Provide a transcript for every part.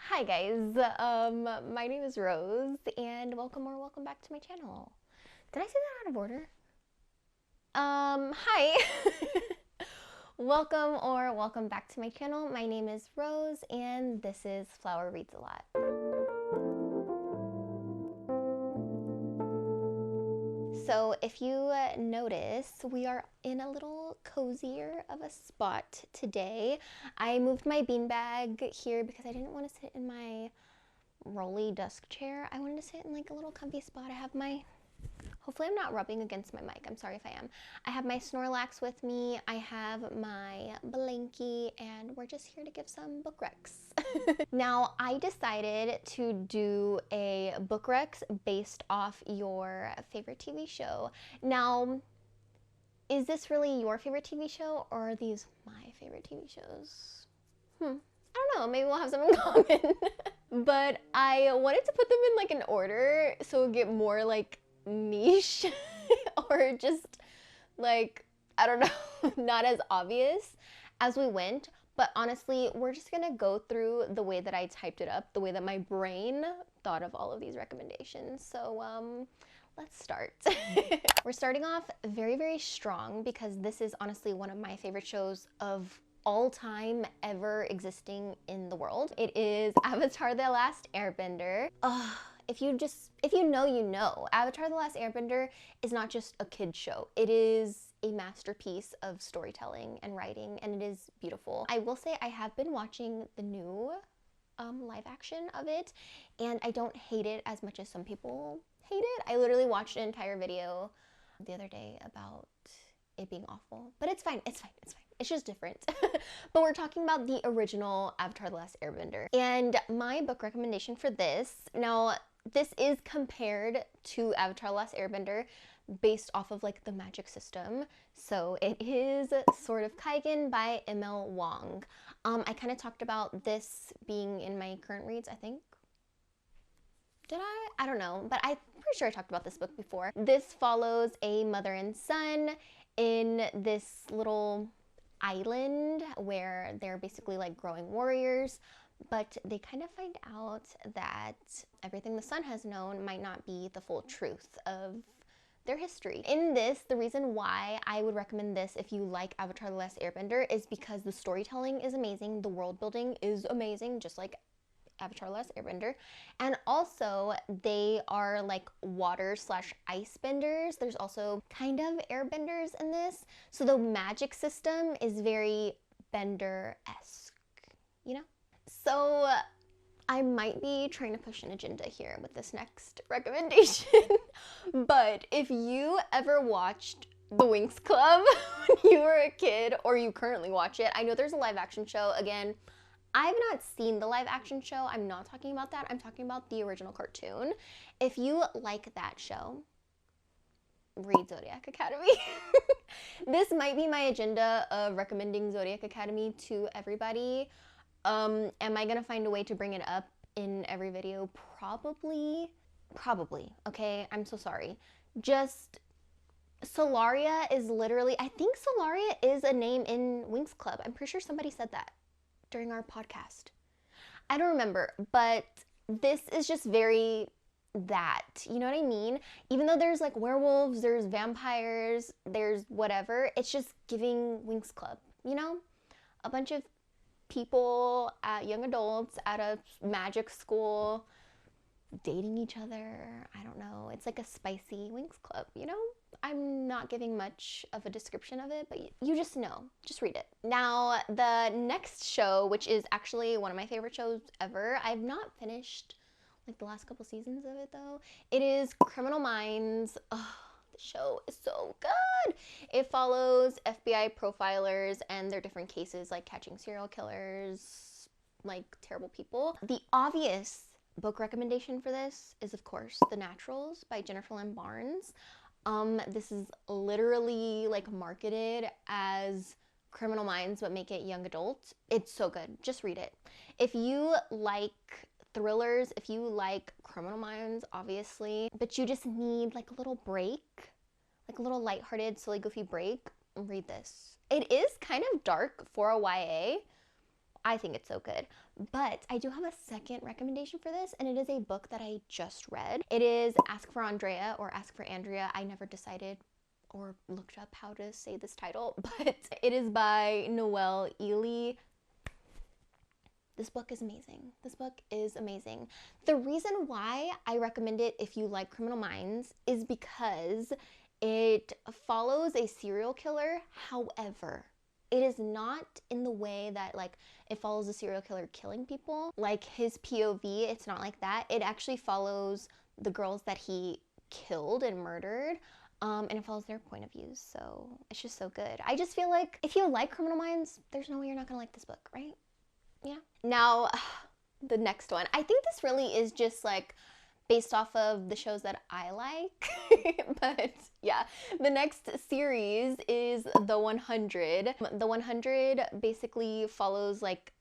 Hi guys, my name is Rose, and welcome back to my channel. Did I say that out of order? Hi. Welcome back to my channel. My name is Rose, and this is Flower Reads a Lot. So if you notice, we are in a little cozier of a spot today. I moved my beanbag here because I didn't want to sit in my rolly desk chair. I wanted to sit in like a little comfy spot. I have my, hopefully I'm not rubbing against my mic. I'm sorry if I am. I have my Snorlax with me. I have my blankie, and we're just here to give some book recs. Now, I decided to do a book recs based off your favorite TV show. Now, is this really your favorite TV show, or are these my favorite TV shows? I don't know, maybe we'll have some in common. But I wanted to put them in like an order so it would get more like niche or just like, I don't know, not as obvious as we went. But honestly, we're just gonna go through the way that I typed it up, the way that my brain thought of all of these recommendations. So let's start. We're starting off very, very strong because this is honestly one of my favorite shows of all time ever existing in the world. It is Avatar: The Last Airbender. If you know, you know. Avatar: The Last Airbender is not just a kid's show. It is a masterpiece of storytelling and writing, and it is beautiful. I will say I have been watching the new live action of it, and I don't hate it as much as some people hate it. I literally watched an entire video the other day about it being awful, but it's fine, it's fine, it's fine. It's just different. But we're talking about the original Avatar: The Last Airbender. And my book recommendation for this, now this is compared to Avatar: The Last Airbender based off of like the magic system. So it is Sword of Kaigen by M.L. Wong. I kind of talked about this being in my current reads, I think. Did I? I don't know, but I'm pretty sure I talked about this book before. This follows a mother and son in this little island where they're basically like growing warriors, but they kind of find out that everything the son has known might not be the full truth of their history. In this, the reason why I would recommend this if you like Avatar: The Last Airbender is because the storytelling is amazing, the world building is amazing, just like Avatar: The Last Airbender, and also they are like water slash ice benders. There's also kind of airbenders in this, so the magic system is very bender-esque, you know? So I might be trying to push an agenda here with this next recommendation, but if you ever watched the Winx Club when you were a kid, or you currently watch it, I know there's a live action show. Again, I've not seen the live action show. I'm not talking about that. I'm talking about the original cartoon. If you like that show, read Zodiac Academy. This might be my agenda of recommending Zodiac Academy to everybody. Am I gonna find a way to bring it up in every video? Probably, okay? I'm so sorry. Just, Solaria is literally, I think Solaria is a name in Winx Club. I'm pretty sure somebody said that during our podcast. I don't remember, but this is just very that, you know what I mean? Even though there's like werewolves, there's vampires, there's whatever, it's just giving Winx Club, you know? A bunch of people, young adults at a magic school dating each other. I don't know. It's like a spicy Winx Club, you know? I'm not giving much of a description of it, but you just know. Just read it. Now, the next show, which is actually one of my favorite shows ever, I've not finished like the last couple seasons of it though. It is Criminal Minds. Oh, the show is so good. It follows FBI profilers and their different cases, like catching serial killers, like terrible people. The obvious book recommendation for this is, of course, The Naturals by Jennifer Lynn Barnes. This is literally like marketed as Criminal Minds, but make it young adult. It's so good. Just read it. If you like thrillers, if you like Criminal Minds, obviously, but you just need like a little break, like a little lighthearted, silly, goofy break, read this. It is kind of dark for a YA. I think it's so good. But I do have a second recommendation for this, and it is a book that I just read. It is Ask for Andrea or Ask for Andrea. I never decided or looked up how to say this title, but it is by Noelle Ely. This book is amazing. This book is amazing. The reason why I recommend it if you like Criminal Minds is because it follows a serial killer. However, it is not in the way that like it follows a serial killer killing people. Like his POV, it's not like that. It actually follows the girls that he killed and murdered. And it follows their point of views. So it's just so good. I just feel like if you like Criminal Minds, there's no way you're not gonna like this book, right? Yeah. Now, the next one. I think this really is just like based off of the shows that I like. But yeah, the next series is The 100. The 100 basically follows like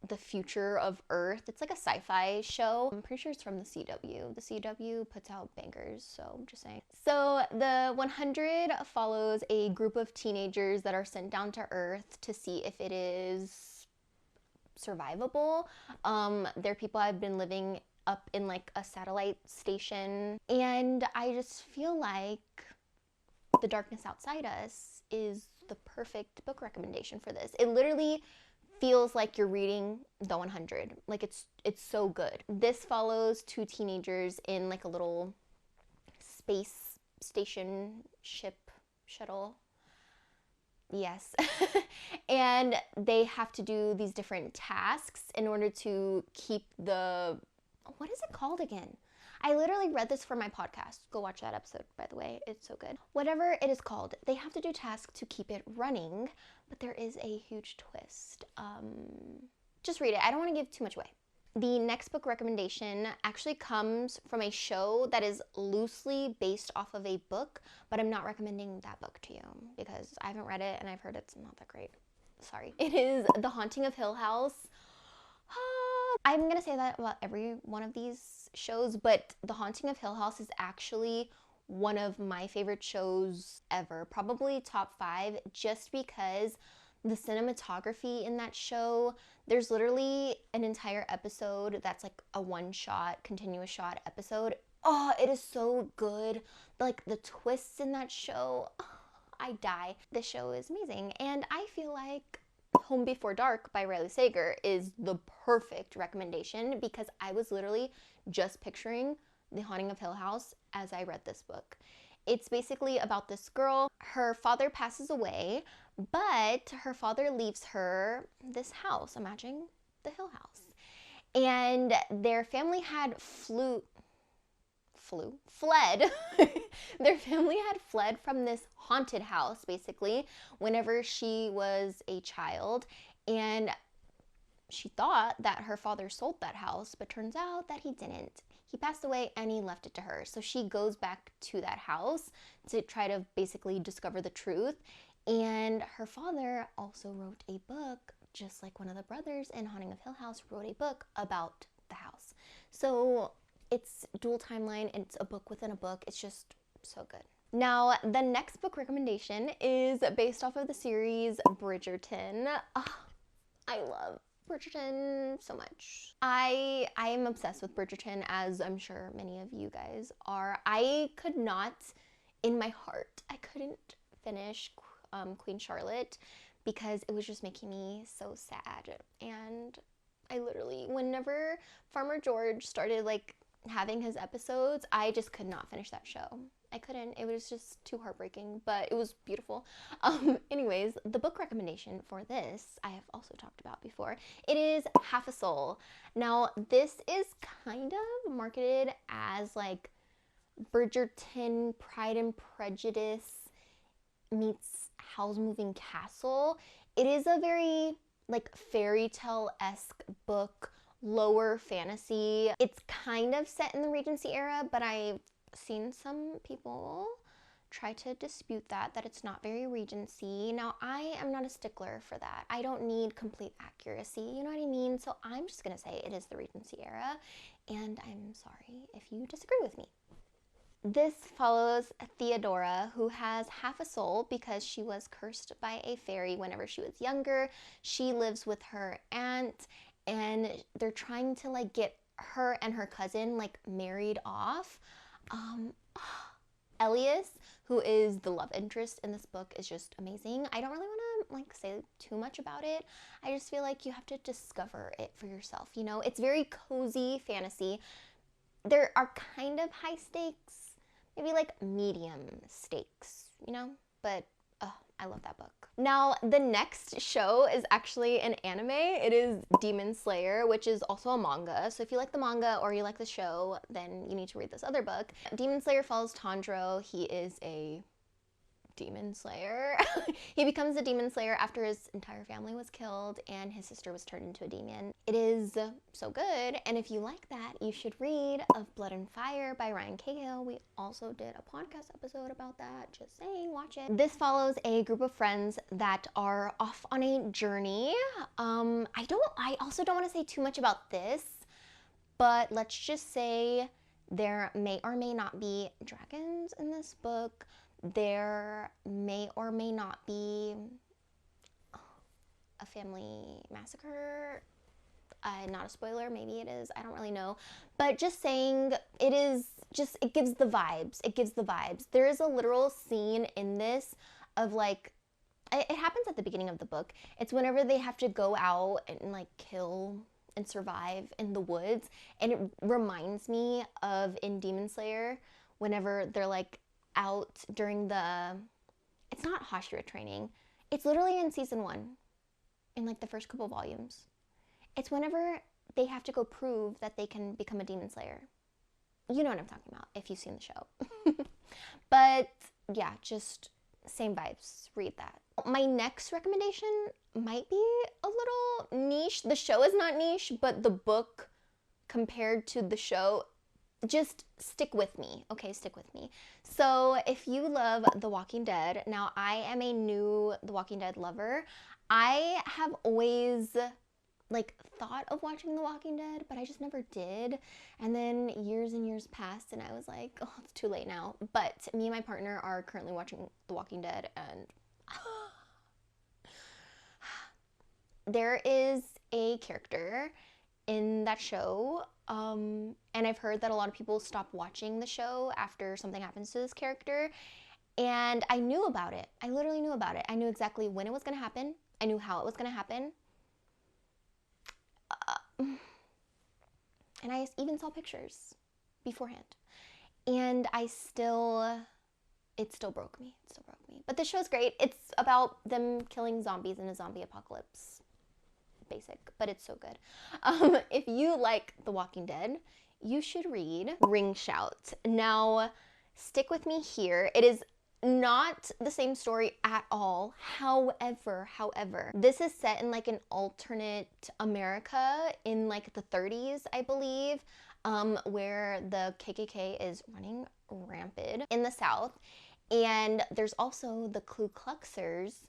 the future of Earth. It's like a sci-fi show. I'm pretty sure it's from the CW. The CW puts out bangers, so I'm just saying. So the 100 follows a group of teenagers that are sent down to Earth to see if it is survivable. Their people have been living up in like a satellite station, and I just feel like The Darkness Outside Us is the perfect book recommendation for this. It literally feels like you're reading The 100. Like it's so good. This follows two teenagers in like a little space station shuttle. Yes. And they have to do these different tasks in order to keep the, what is it called again? I literally read this for my podcast. Go watch that episode, by the way. It's so good. Whatever it is called, they have to do tasks to keep it running, but there is a huge twist. Just read it. I don't want to give too much away. The next book recommendation actually comes from a show that is loosely based off of a book, but I'm not recommending that book to you because I haven't read it and I've heard it's not that great. Sorry. It is The Haunting of Hill House. I'm going to say that about every one of these shows, but The Haunting of Hill House is actually one of my favorite shows ever. Probably top 5, just because the cinematography in that show, there's literally an entire episode that's like a one-shot, continuous shot episode. Oh, it is so good. Like the twists in that show, oh, I die. This show is amazing. And I feel like Home Before Dark by Riley Sager is the perfect recommendation because I was literally just picturing The Haunting of Hill House as I read this book. It's basically about this girl. Her father passes away, but her father leaves her this house. Imagine the Hill House. And their family had fled. Their family had fled from this haunted house, basically, whenever she was a child. And she thought that her father sold that house, but turns out that he didn't. He passed away and he left it to her. So she goes back to that house to try to basically discover the truth. And her father also wrote a book, just like one of the brothers in Haunting of Hill House wrote a book about the house. So it's dual timeline and it's a book within a book. It's just so good. Now, the next book recommendation is based off of the series Bridgerton. Oh, I love Bridgerton so much. I am obsessed with Bridgerton, as I'm sure many of you guys are. I could not, in my heart, I couldn't finish Queen Charlotte because it was just making me so sad. And I literally, whenever Farmer George started like having his episodes, I just could not finish that show. I couldn't. It was just too heartbreaking, but it was beautiful. Anyways, the book recommendation for this, I have also talked about before. It is Half a Soul. Now, this is kind of marketed as like Bridgerton, Pride and Prejudice meets Howl's Moving Castle. It is a very like fairy tale-esque book, lower fantasy. It's kind of set in the Regency era, but I've seen some people try to dispute that it's not very Regency. Now, I am not a stickler for that. I don't need complete accuracy, you know what I mean? So I'm just gonna say it is the Regency era, and I'm sorry if you disagree with me. This follows Theodora, who has half a soul because she was cursed by a fairy whenever she was younger. She lives with her aunt, and they're trying to like get her and her cousin like married off. Elias, who is the love interest in this book, is just amazing. I don't really want to like say too much about it. I just feel like you have to discover it for yourself, you know? It's very cozy fantasy. There are kind of high stakes, maybe like medium stakes, you know? But I love that book. Now, the next show is actually an anime. It is Demon Slayer, which is also a manga. So if you like the manga or you like the show, then you need to read this other book. Demon Slayer follows Tanjiro. He is a demon slayer. He becomes a demon slayer after his entire family was killed and his sister was turned into a demon. It is so good, and if you like that, you should read Of Blood and Fire by Ryan Cahill. We also did a podcast episode about that. Just saying, watch it. This follows a group of friends that are off on a journey. I also don't want to say too much about this, but let's just say there may or may not be dragons in this book. There may or may not be a family massacre. Not a spoiler, maybe it is, I don't really know. But just saying, it gives the vibes. It gives the vibes. There is a literal scene in this of like, it happens at the beginning of the book. It's whenever they have to go out and like kill and survive in the woods. And it reminds me of in Demon Slayer, whenever they're like out during it's not Hashira training. It's literally in season 1, in like the first couple volumes. It's whenever they have to go prove that they can become a demon slayer. You know what I'm talking about if you've seen the show. But yeah, just same vibes. Read that. My next recommendation might be a little niche. The show is not niche, but the book compared to the show, just stick with me, okay? Stick with me. So if you love The Walking Dead, now I am a new The Walking Dead lover. I have always like thought of watching The Walking Dead, but I just never did. And then years and years passed and I was like, oh, it's too late now. But me and my partner are currently watching The Walking Dead, and there is a character in that show, and I've heard that a lot of people stop watching the show after something happens to this character, and I knew about it. I literally knew about it. I knew exactly when it was going to happen. I knew how it was going to happen. And I even saw pictures beforehand. And it still broke me. It still broke me. But the show's great. It's about them killing zombies in a zombie apocalypse. Basic, but it's so good. If you like The Walking Dead, you should read Ring Shout. Now, stick with me here. It is not the same story at all. However, this is set in like an alternate America in like the 30s, I believe, where the KKK is running rampant in the South. And there's also the Ku Kluxers,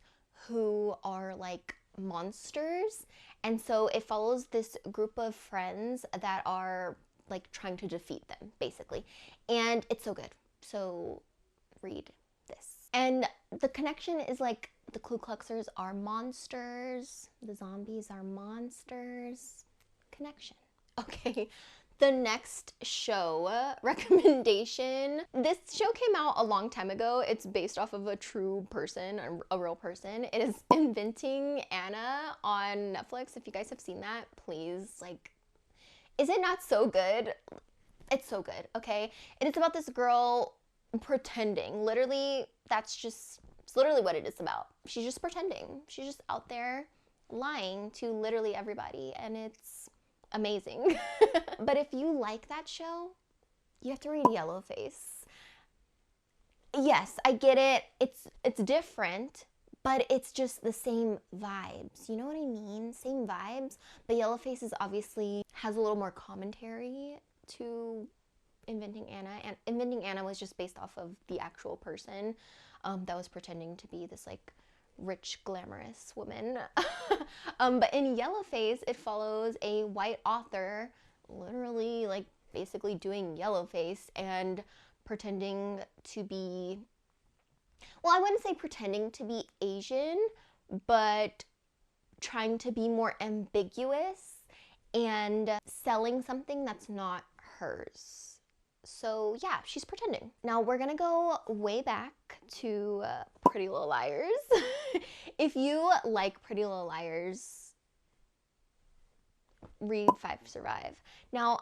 who are like monsters. And so it follows this group of friends that are like trying to defeat them, basically. And it's so good. So read this. And the connection is like the Ku Kluxers are monsters, the zombies are monsters. Connection. Okay. The next show recommendation. This show came out a long time ago. It's based off of a true person, a real person. It is Inventing Anna on Netflix. If you guys have seen that, please, like, is it not so good? It's so good, okay? It is about this girl pretending. Literally, it's literally what it is about. She's just pretending. She's just out there lying to literally everybody, and it's amazing. But if you like that show, you have to read Yellowface. Yes, I get it. It's different, but it's just the same vibes. You know what I mean? Same vibes. But Yellowface has a little more commentary to Inventing Anna. And Inventing Anna was just based off of the actual person that was pretending to be this like rich, glamorous woman. But in Yellowface, it follows a white author literally like basically doing Yellowface and pretending to be, well, I wouldn't say pretending to be Asian, but trying to be more ambiguous and selling something that's not hers. So yeah, she's pretending. Now we're gonna go way back to Pretty Little Liars. If you like Pretty Little Liars, read Five Survive. Now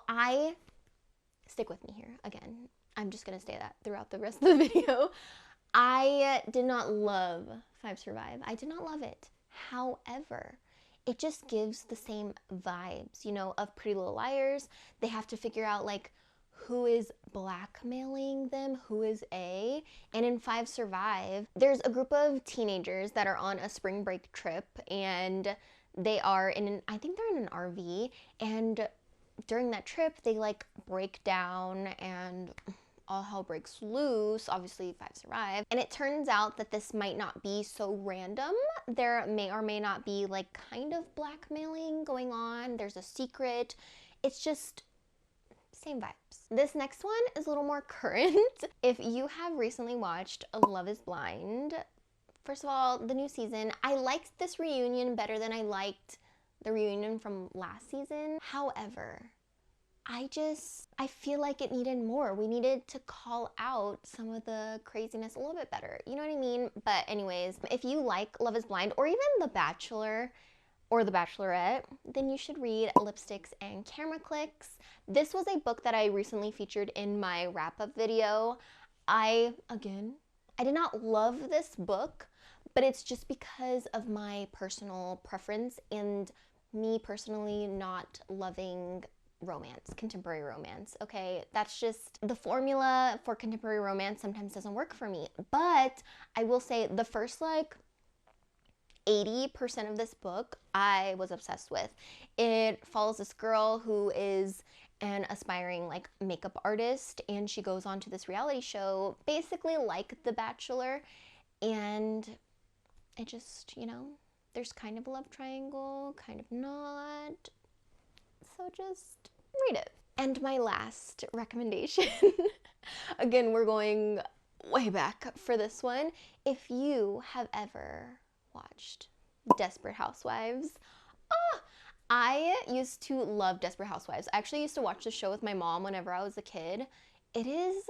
stick with me here again. I'm just gonna say that throughout the rest of the video. I did not love Five Survive. I did not love it. However, it just gives the same vibes, you know, of Pretty Little Liars. They have to figure out like who is blackmailing them, who is A. And in Five Survive, there's a group of teenagers that are on a spring break trip, and they are I think they're in an RV, and during that trip, they like break down and all hell breaks loose. Obviously, Five Survive. And it turns out that this might not be so random. There may or may not be like kind of blackmailing going on. There's a secret. It's just same vibes. This next one is a little more current. If you have recently watched Love is Blind, first of all, the new season, I liked this reunion better than I liked the reunion from last season. However, I feel like it needed more. We needed to call out some of the craziness a little bit better. You know what I mean? But anyways, if you like Love is Blind or even The Bachelor or The Bachelorette, then you should read Lipsticks and Camera Clicks. This was a book that I recently featured in my wrap-up video. I did not love this book, but it's just because of my personal preference and me personally not loving romance, contemporary romance, okay? That's just, the formula for contemporary romance sometimes doesn't work for me. But I will say the first like 80% of this book I was obsessed with. It follows this girl who is an aspiring like makeup artist, and she goes on to this reality show basically like The Bachelor, and it just, you know, there's kind of a love triangle, kind of not. So just read it. And my last recommendation, again, we're going way back for this one. If you have ever watched Desperate Housewives, I used to love Desperate Housewives. I actually used to watch the show with my mom whenever I was a kid. It is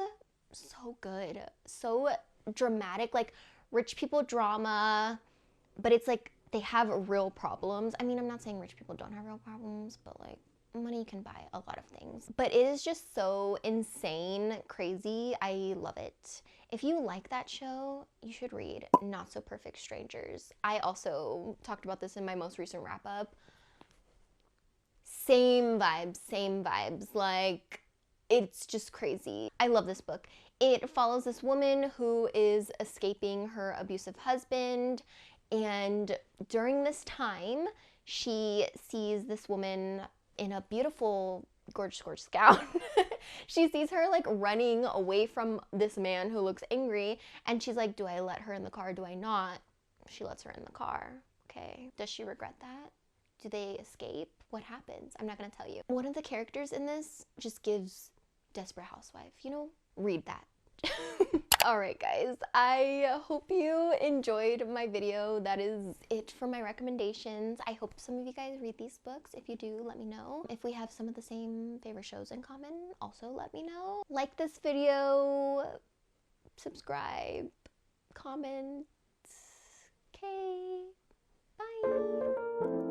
so good, so dramatic, like rich people drama, but it's like they have real problems. I mean, I'm not saying rich people don't have real problems, but like money can buy a lot of things. But it is just so insane, crazy. I love it. If you like that show, you should read Not So Perfect Strangers. I also talked about this in my most recent wrap-up. Same vibes. Like, it's just crazy. I love this book. It follows this woman who is escaping her abusive husband, and during this time, she sees this woman in a beautiful, gorgeous gown. She sees her like running away from this man who looks angry, and she's like, do I let her in the car? Do I not? She lets her in the car. Okay. Does she regret that? Do they escape? What happens? I'm not gonna tell you. One of the characters in this just gives Desperate Housewife, you know? Read that. Alright guys, I hope you enjoyed my video. That is it for my recommendations. I hope some of you guys read these books. If you do, let me know. If we have some of the same favorite shows in common, also let me know. Like this video, subscribe, comment. Okay, bye.